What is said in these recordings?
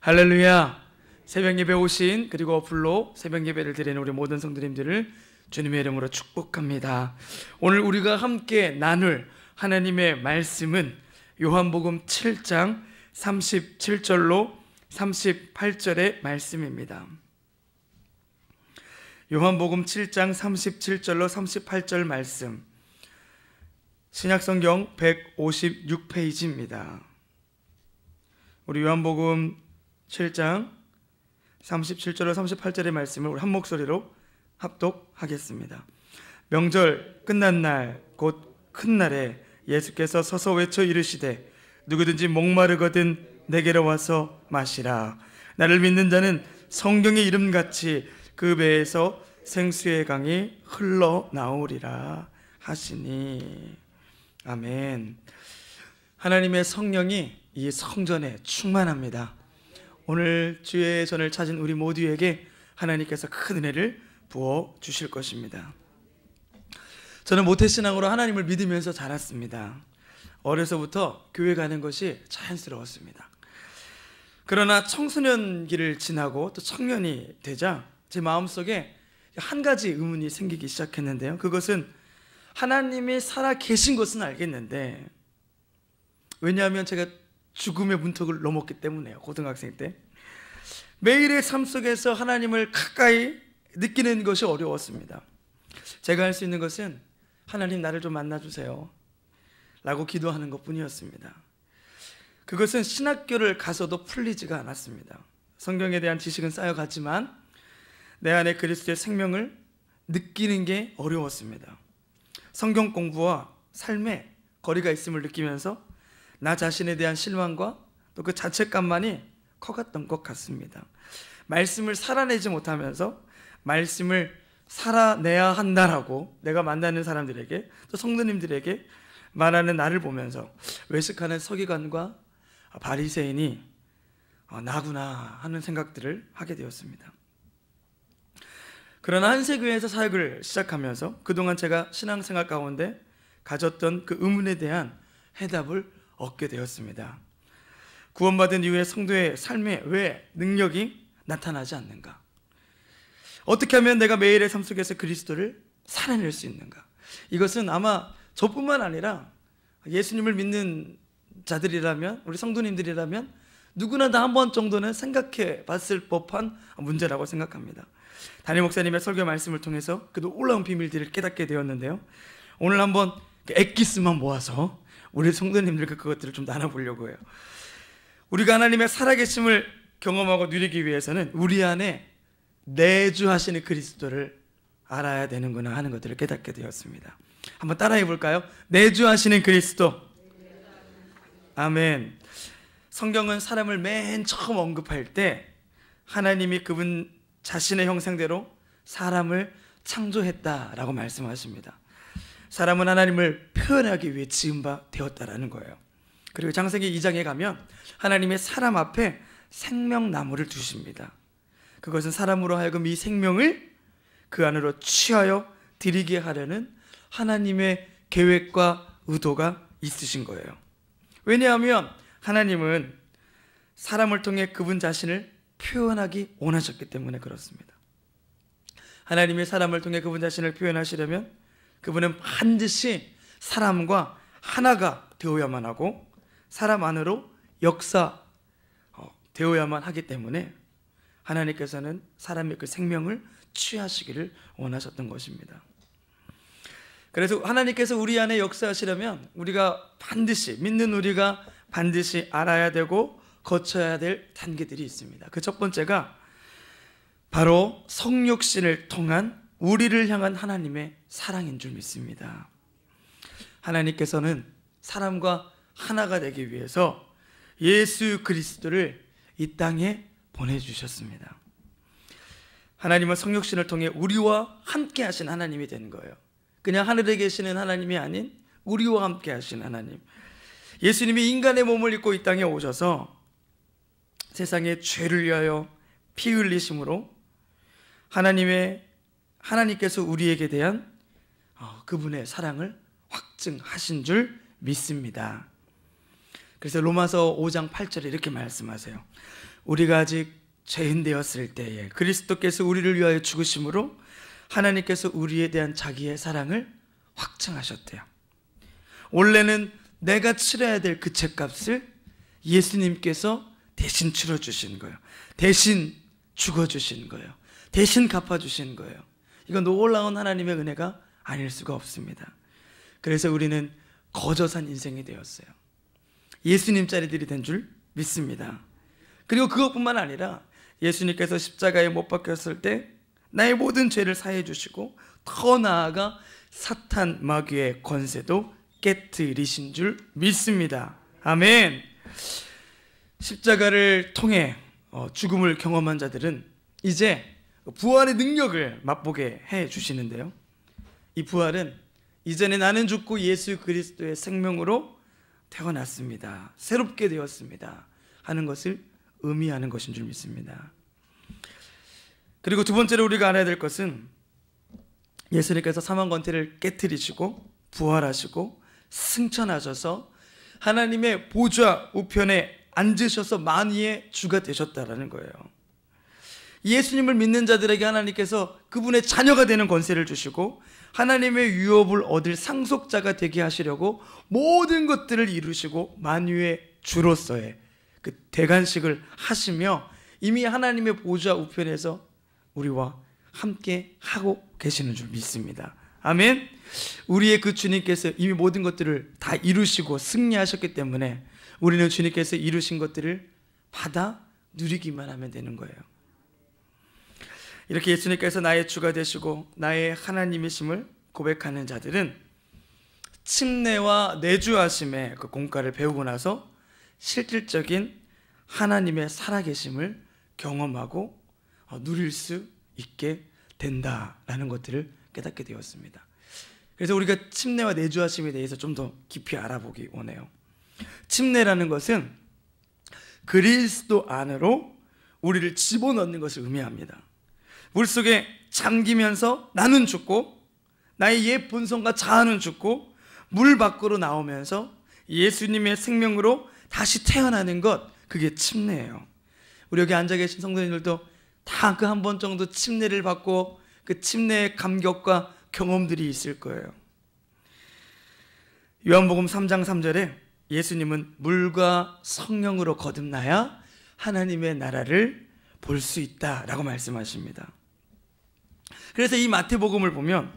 할렐루야. 새벽 예배 오신 그리고 어플로 새벽 예배를 드리는 우리 모든 성도님들을 주님의 이름으로 축복합니다. 오늘 우리가 함께 나눌 하나님의 말씀은 요한복음 7장 37절로 38절의 말씀입니다. 요한복음 7장 37절로 38절 말씀, 신약성경 156페이지입니다. 우리 요한복음 7장 37절로 38절의 말씀을 우리 한 목소리로 합독하겠습니다. 명절 끝난 날 곧 큰 날에 예수께서 서서 외쳐 이르시되 누구든지 목마르거든 내게로 와서 마시라. 나를 믿는 자는 성경의 이름같이 그 배에서 생수의 강이 흘러나오리라 하시니. 아멘. 하나님의 성령이 이 성전에 충만합니다. 오늘 주의 전을 찾은 우리 모두에게 하나님께서 큰 은혜를 부어 주실 것입니다. 저는 모태신앙으로 하나님을 믿으면서 자랐습니다. 어려서부터 교회 가는 것이 자연스러웠습니다. 그러나 청소년기를 지나고 또 청년이 되자 제 마음속에 한 가지 의문이 생기기 시작했는데요. 그것은 하나님이 살아 계신 것은 알겠는데, 왜냐하면 제가 죽음의 문턱을 넘었기 때문에요. 고등학생 때 매일의 삶 속에서 하나님을 가까이 느끼는 것이 어려웠습니다. 제가 할 수 있는 것은 하나님 나를 좀 만나주세요 라고 기도하는 것 뿐이었습니다. 그것은 신학교를 가서도 풀리지가 않았습니다. 성경에 대한 지식은 쌓여갔지만 내 안에 그리스도의 생명을 느끼는 게 어려웠습니다. 성경 공부와 삶에 거리가 있음을 느끼면서 나 자신에 대한 실망과 또 그 자책감만이 커갔던 것 같습니다. 말씀을 살아내지 못하면서 말씀을 살아내야 한다라고 내가 만나는 사람들에게 또 성도님들에게 말하는 나를 보면서 외식하는 서기관과 바리새인이 나구나 하는 생각들을 하게 되었습니다. 그러나 한세교회에서 사역을 시작하면서 그동안 제가 신앙생활 가운데 가졌던 그 의문에 대한 해답을 얻게 되었습니다. 구원받은 이후에 성도의 삶에 왜 능력이 나타나지 않는가? 어떻게 하면 내가 매일의 삶 속에서 그리스도를 살아낼 수 있는가? 이것은 아마 저뿐만 아니라 예수님을 믿는 자들이라면, 우리 성도님들이라면 누구나 다 한 번 정도는 생각해 봤을 법한 문제라고 생각합니다. 담임 목사님의 설교 말씀을 통해서 그 놀라운 비밀들을 깨닫게 되었는데요. 오늘 한번 엑기스만 모아서 우리 성도님들과 그것들을 좀 나눠보려고 해요. 우리가 하나님의 살아계심을 경험하고 누리기 위해서는 우리 안에 내주하시는 그리스도를 알아야 되는구나 하는 것들을 깨닫게 되었습니다. 한번 따라해 볼까요? 내주하시는 그리스도. 아멘. 성경은 사람을 맨 처음 언급할 때 하나님이 그분 자신의 형상대로 사람을 창조했다라고 말씀하십니다. 사람은 하나님을 표현하기 위해 지은 바 되었다라는 거예요. 그리고 창세기 2장에 가면 하나님의 사람 앞에 생명나무를 두십니다. 그것은 사람으로 하여금 이 생명을 그 안으로 취하여 드리게 하려는 하나님의 계획과 의도가 있으신 거예요. 왜냐하면 하나님은 사람을 통해 그분 자신을 표현하기 원하셨기 때문에 그렇습니다. 하나님이 사람을 통해 그분 자신을 표현하시려면 그분은 반드시 사람과 하나가 되어야만 하고 사람 안으로 역사되어야만 하기 때문에 하나님께서는 사람의 그 생명을 취하시기를 원하셨던 것입니다. 그래서 하나님께서 우리 안에 역사하시려면 우리가 반드시, 믿는 우리가 반드시 알아야 되고 거쳐야 될 단계들이 있습니다. 그 첫 번째가 바로 성육신을 통한 우리를 향한 하나님의 사랑인 줄 믿습니다. 하나님께서는 사람과 하나가 되기 위해서 예수 그리스도를 이 땅에 보내주셨습니다. 하나님은 성육신을 통해 우리와 함께 하신 하나님이 된 거예요. 그냥 하늘에 계시는 하나님이 아닌 우리와 함께 하신 하나님. 예수님이 인간의 몸을 입고 이 땅에 오셔서 세상의 죄를 위하여 피 흘리심으로 하나님께서 우리에게 대한 그분의 사랑을 확증하신 줄 믿습니다. 그래서 로마서 5장 8절에 이렇게 말씀하세요. 우리가 아직 죄인 되었을 때에 그리스도께서 우리를 위하여 죽으심으로 하나님께서 우리에 대한 자기의 사랑을 확증하셨대요. 원래는 내가 치러야 될 그 죄값을 예수님께서 대신 치러주신 거예요. 대신 죽어주신 거예요. 대신 갚아주신 거예요. 이건 놀라운 하나님의 은혜가 아닐 수가 없습니다. 그래서 우리는 거저산 인생이 되었어요. 예수님 자리들이 된 줄 믿습니다. 그리고 그것뿐만 아니라 예수님께서 십자가에 못 박혔을 때 나의 모든 죄를 사해 주시고 더 나아가 사탄 마귀의 권세도 깨트리신 줄 믿습니다. 아멘. 십자가를 통해 죽음을 경험한 자들은 이제 부활의 능력을 맛보게 해 주시는데요, 이 부활은 이전에 나는 죽고 예수 그리스도의 생명으로 태어났습니다, 새롭게 되었습니다 하는 것을 의미하는 것인 줄 믿습니다. 그리고 두 번째로 우리가 알아야 될 것은 예수님께서 사망 권세를 깨트리시고 부활하시고 승천하셔서 하나님의 보좌 우편에 앉으셔서 만유의 주가 되셨다라는 거예요. 예수님을 믿는 자들에게 하나님께서 그분의 자녀가 되는 권세를 주시고 하나님의 유업을 얻을 상속자가 되게 하시려고 모든 것들을 이루시고 만유의 주로서의 그 대관식을 하시며 이미 하나님의 보좌 우편에서 우리와 함께 하고 계시는 줄 믿습니다. 아멘. 우리의 그 주님께서 이미 모든 것들을 다 이루시고 승리하셨기 때문에 우리는 주님께서 이루신 것들을 받아 누리기만 하면 되는 거예요. 이렇게 예수님께서 나의 주가 되시고 나의 하나님이심을 고백하는 자들은 침례와 내주하심의 그 공과를 배우고 나서 실질적인 하나님의 살아계심을 경험하고 누릴 수 있게 된다라는 것들을 깨닫게 되었습니다. 그래서 우리가 침례와 내주하심에 대해서 좀 더 깊이 알아보기 원해요. 침례라는 것은 그리스도 안으로 우리를 집어넣는 것을 의미합니다. 물속에 잠기면서 나는 죽고 나의 옛 본성과 자아는 죽고 물 밖으로 나오면서 예수님의 생명으로 다시 태어나는 것, 그게 침례예요. 우리 여기 앉아 계신 성도님들도 다 그 한 번 정도 침례를 받고 그 침례의 감격과 경험들이 있을 거예요. 요한복음 3장 3절에 예수님은 물과 성령으로 거듭나야 하나님의 나라를 볼 수 있다라고 말씀하십니다. 그래서 이 마태복음을 보면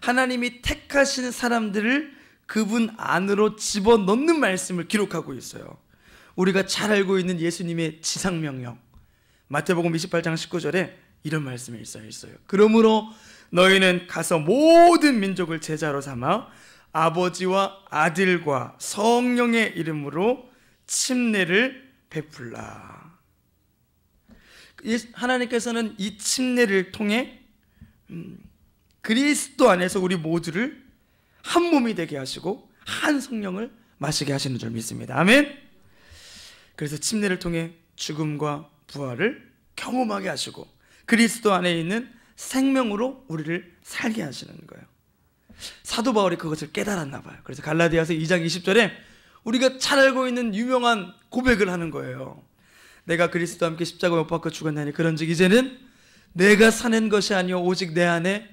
하나님이 택하신 사람들을 그분 안으로 집어넣는 말씀을 기록하고 있어요. 우리가 잘 알고 있는 예수님의 지상명령, 마태복음 28장 19절에 이런 말씀이 있어요. 그러므로 너희는 가서 모든 민족을 제자로 삼아 아버지와 아들과 성령의 이름으로 침례를 베풀라. 하나님께서는 이 침례를 통해 그리스도 안에서 우리 모두를 한 몸이 되게 하시고 한 성령을 마시게 하시는 줄 믿습니다. 아멘. 그래서 침례를 통해 죽음과 부활을 경험하게 하시고 그리스도 안에 있는 생명으로 우리를 살게 하시는 거예요. 사도 바울이 그것을 깨달았나 봐요. 그래서 갈라디아서 2장 20절에 우리가 잘 알고 있는 유명한 고백을 하는 거예요. 내가 그리스도와 함께 십자가에 못 박혀 죽었나니 그런즉 이제는 내가 사는 것이 아니요 오직 내 안에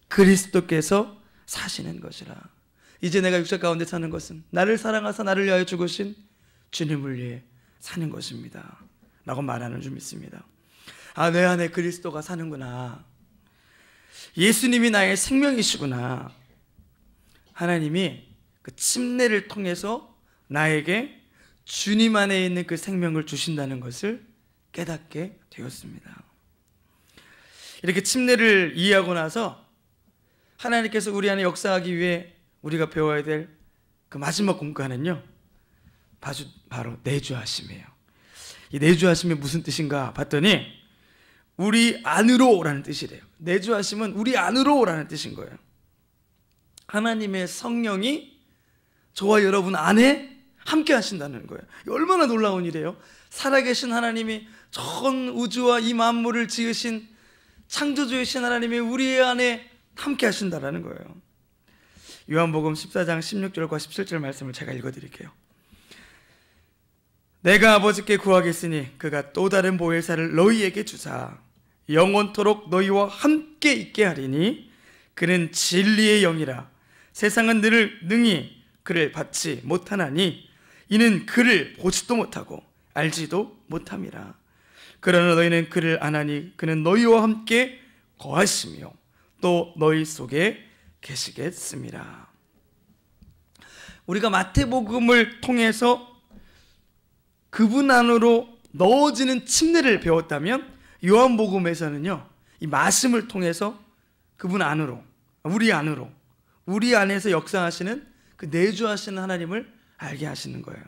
그리스도께서 사시는 것이라. 이제 내가 육체 가운데 사는 것은 나를 사랑하사 나를 위하여 죽으신 주님을 위해 사는 것입니다 라고 말하는 줄 믿습니다. 아, 내 안에 그리스도가 사는구나. 예수님이 나의 생명이시구나. 하나님이 그 침례를 통해서 나에게 주님 안에 있는 그 생명을 주신다는 것을 깨닫게 되었습니다. 이렇게 침례를 이해하고 나서 하나님께서 우리 안에 역사하기 위해 우리가 배워야 될 그 마지막 공과는요, 바로 내주하심이에요. 이 내주하심이 무슨 뜻인가 봤더니 우리 안으로 라는 뜻이래요. 내주하심은 우리 안으로 라는 뜻인 거예요. 하나님의 성령이 저와 여러분 안에 함께 하신다는 거예요. 얼마나 놀라운 일이에요. 살아계신 하나님이 전 우주와 이 만물을 지으신 창조주이신 하나님이 우리 안에 함께 하신다는 거예요. 요한복음 14장 16절과 17절 말씀을 제가 읽어드릴게요. 내가 아버지께 구하겠으니 그가 또 다른 보혜사를 너희에게 주사 영원토록 너희와 함께 있게 하리니 그는 진리의 영이라. 세상은 너를 능히 그를 받지 못하나니 이는 그를 보지도 못하고 알지도 못함이라. 그러나 너희는 그를 아나니 그는 너희와 함께 거하시며 또 너희 속에 계시겠습니다. 우리가 마태복음을 통해서 그분 안으로 넣어지는 침례를 배웠다면 요한복음에서는요, 이 말씀을 통해서 그분 안으로, 우리 안으로, 우리 안에서 역사하시는 그 내주하시는 하나님을 알게 하시는 거예요.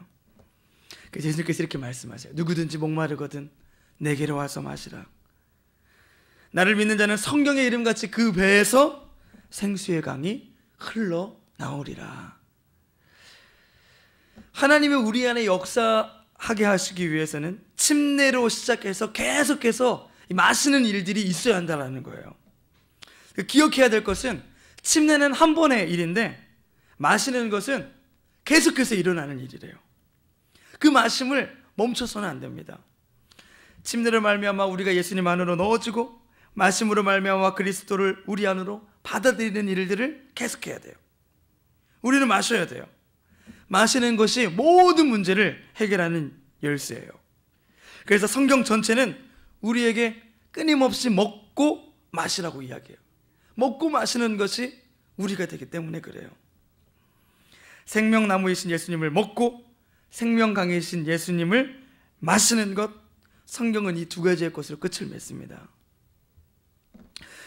그래서 예수님께서 이렇게 말씀하세요. 누구든지 목마르거든 내게로 와서 마시라. 나를 믿는 자는 성경의 이름같이 그 배에서 생수의 강이 흘러나오리라. 하나님이 우리 안에 역사하게 하시기 위해서는 침례로 시작해서 계속해서 마시는 일들이 있어야 한다는 거예요. 기억해야 될 것은 침례는 한 번의 일인데 마시는 것은 계속해서 일어나는 일이래요. 그 마심을 멈춰서는 안 됩니다. 침례를 말미암아 우리가 예수님 안으로 넣어지고 마심으로 말미암아 그리스도를 우리 안으로 받아들이는 일들을 계속해야 돼요. 우리는 마셔야 돼요. 마시는 것이 모든 문제를 해결하는 열쇠예요. 그래서 성경 전체는 우리에게 끊임없이 먹고 마시라고 이야기해요. 먹고 마시는 것이 우리가 되기 때문에 그래요. 생명나무이신 예수님을 먹고 생명강이신 예수님을 마시는 것, 성경은 이 두 가지의 것으로 끝을 맺습니다.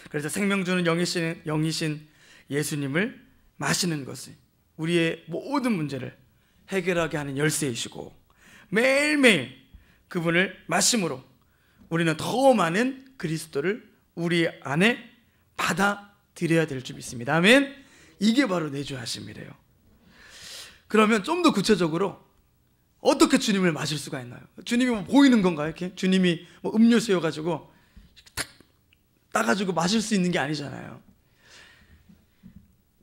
그래서 생명주는 영이신 예수님을 마시는 것이 우리의 모든 문제를 해결하게 하는 열쇠이시고, 매일매일 그분을 마심으로 우리는 더 많은 그리스도를 우리 안에 받아들여야 될 줄 믿습니다. 아멘. 이게 바로 내주하심이래요. 그러면 좀 더 구체적으로 어떻게 주님을 마실 수가 있나요? 주님이 뭐 보이는 건가요? 이렇게 주님이 뭐 음료수여가지고 탁 따가지고 마실 수 있는 게 아니잖아요.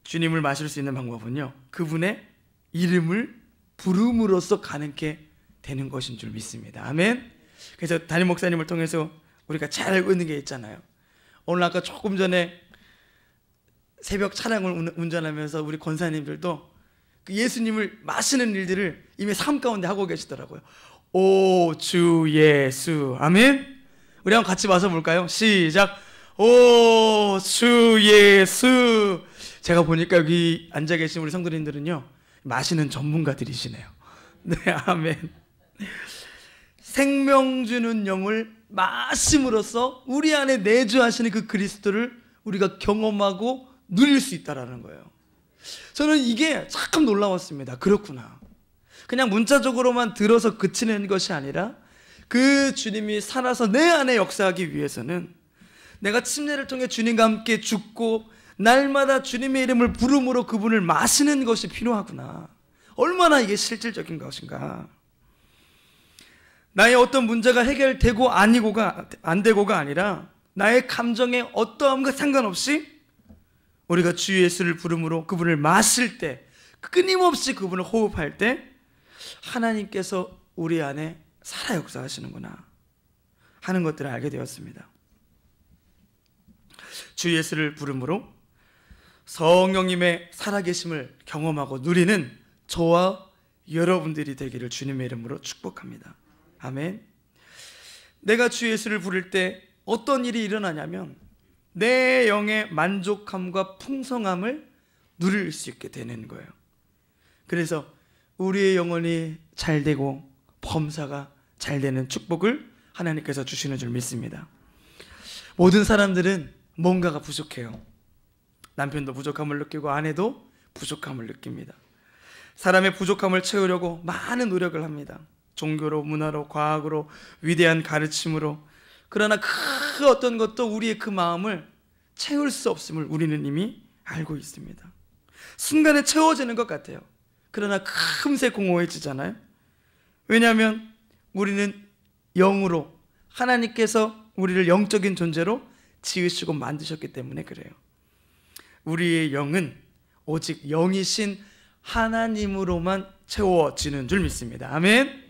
주님을 마실 수 있는 방법은요, 그분의 이름을 부름으로써 가능케 되는 것인 줄 믿습니다. 아멘. 그래서 담임 목사님을 통해서 우리가 잘 알고 있는 게 있잖아요. 오늘 아까 조금 전에 새벽 차량을 운전하면서 우리 권사님들도 그 예수님을 마시는 일들을 이미 삶 가운데 하고 계시더라고요. 오 주 예수. 아멘. 우리 한번 같이 마셔볼까요? 시작. 오 주 예수. 제가 보니까 여기 앉아 계신 우리 성도님들은요, 마시는 전문가들이시네요. 네, 아멘. 생명 주는 영을 마심으로써 우리 안에 내주하시는 그 그리스도를 우리가 경험하고 누릴 수 있다는 거예요. 저는 이게 참 놀라웠습니다. 그렇구나. 그냥 문자적으로만 들어서 그치는 것이 아니라 그 주님이 살아서 내 안에 역사하기 위해서는 내가 침례를 통해 주님과 함께 죽고 날마다 주님의 이름을 부름으로 그분을 마시는 것이 필요하구나. 얼마나 이게 실질적인 것인가. 나의 어떤 문제가 해결되고 안 되고가 아니라 나의 감정에 어떠함과 상관없이 우리가 주 예수를 부름으로 그분을 마실 때, 끊임없이 그분을 호흡할 때 하나님께서 우리 안에 살아 역사하시는구나 하는 것들을 알게 되었습니다. 주 예수를 부름으로 성령님의 살아계심을 경험하고 누리는 저와 여러분들이 되기를 주님의 이름으로 축복합니다. 아멘. 내가 주 예수를 부를 때 어떤 일이 일어나냐면 내 영의 만족함과 풍성함을 누릴 수 있게 되는 거예요. 그래서 우리의 영혼이 잘 되고 범사가 잘 되는 축복을 하나님께서 주시는 줄 믿습니다. 모든 사람들은 뭔가가 부족해요. 남편도 부족함을 느끼고 아내도 부족함을 느낍니다. 사람의 부족함을 채우려고 많은 노력을 합니다. 종교로, 문화로, 과학으로, 위대한 가르침으로. 그러나 그 어떤 것도 우리의 그 마음을 채울 수 없음을 우리는 이미 알고 있습니다. 순간에 채워지는 것 같아요. 그러나 금세 공허해지잖아요. 왜냐하면 우리는 영으로, 하나님께서 우리를 영적인 존재로 지으시고 만드셨기 때문에 그래요. 우리의 영은 오직 영이신 하나님으로만 채워지는 줄 믿습니다. 아멘.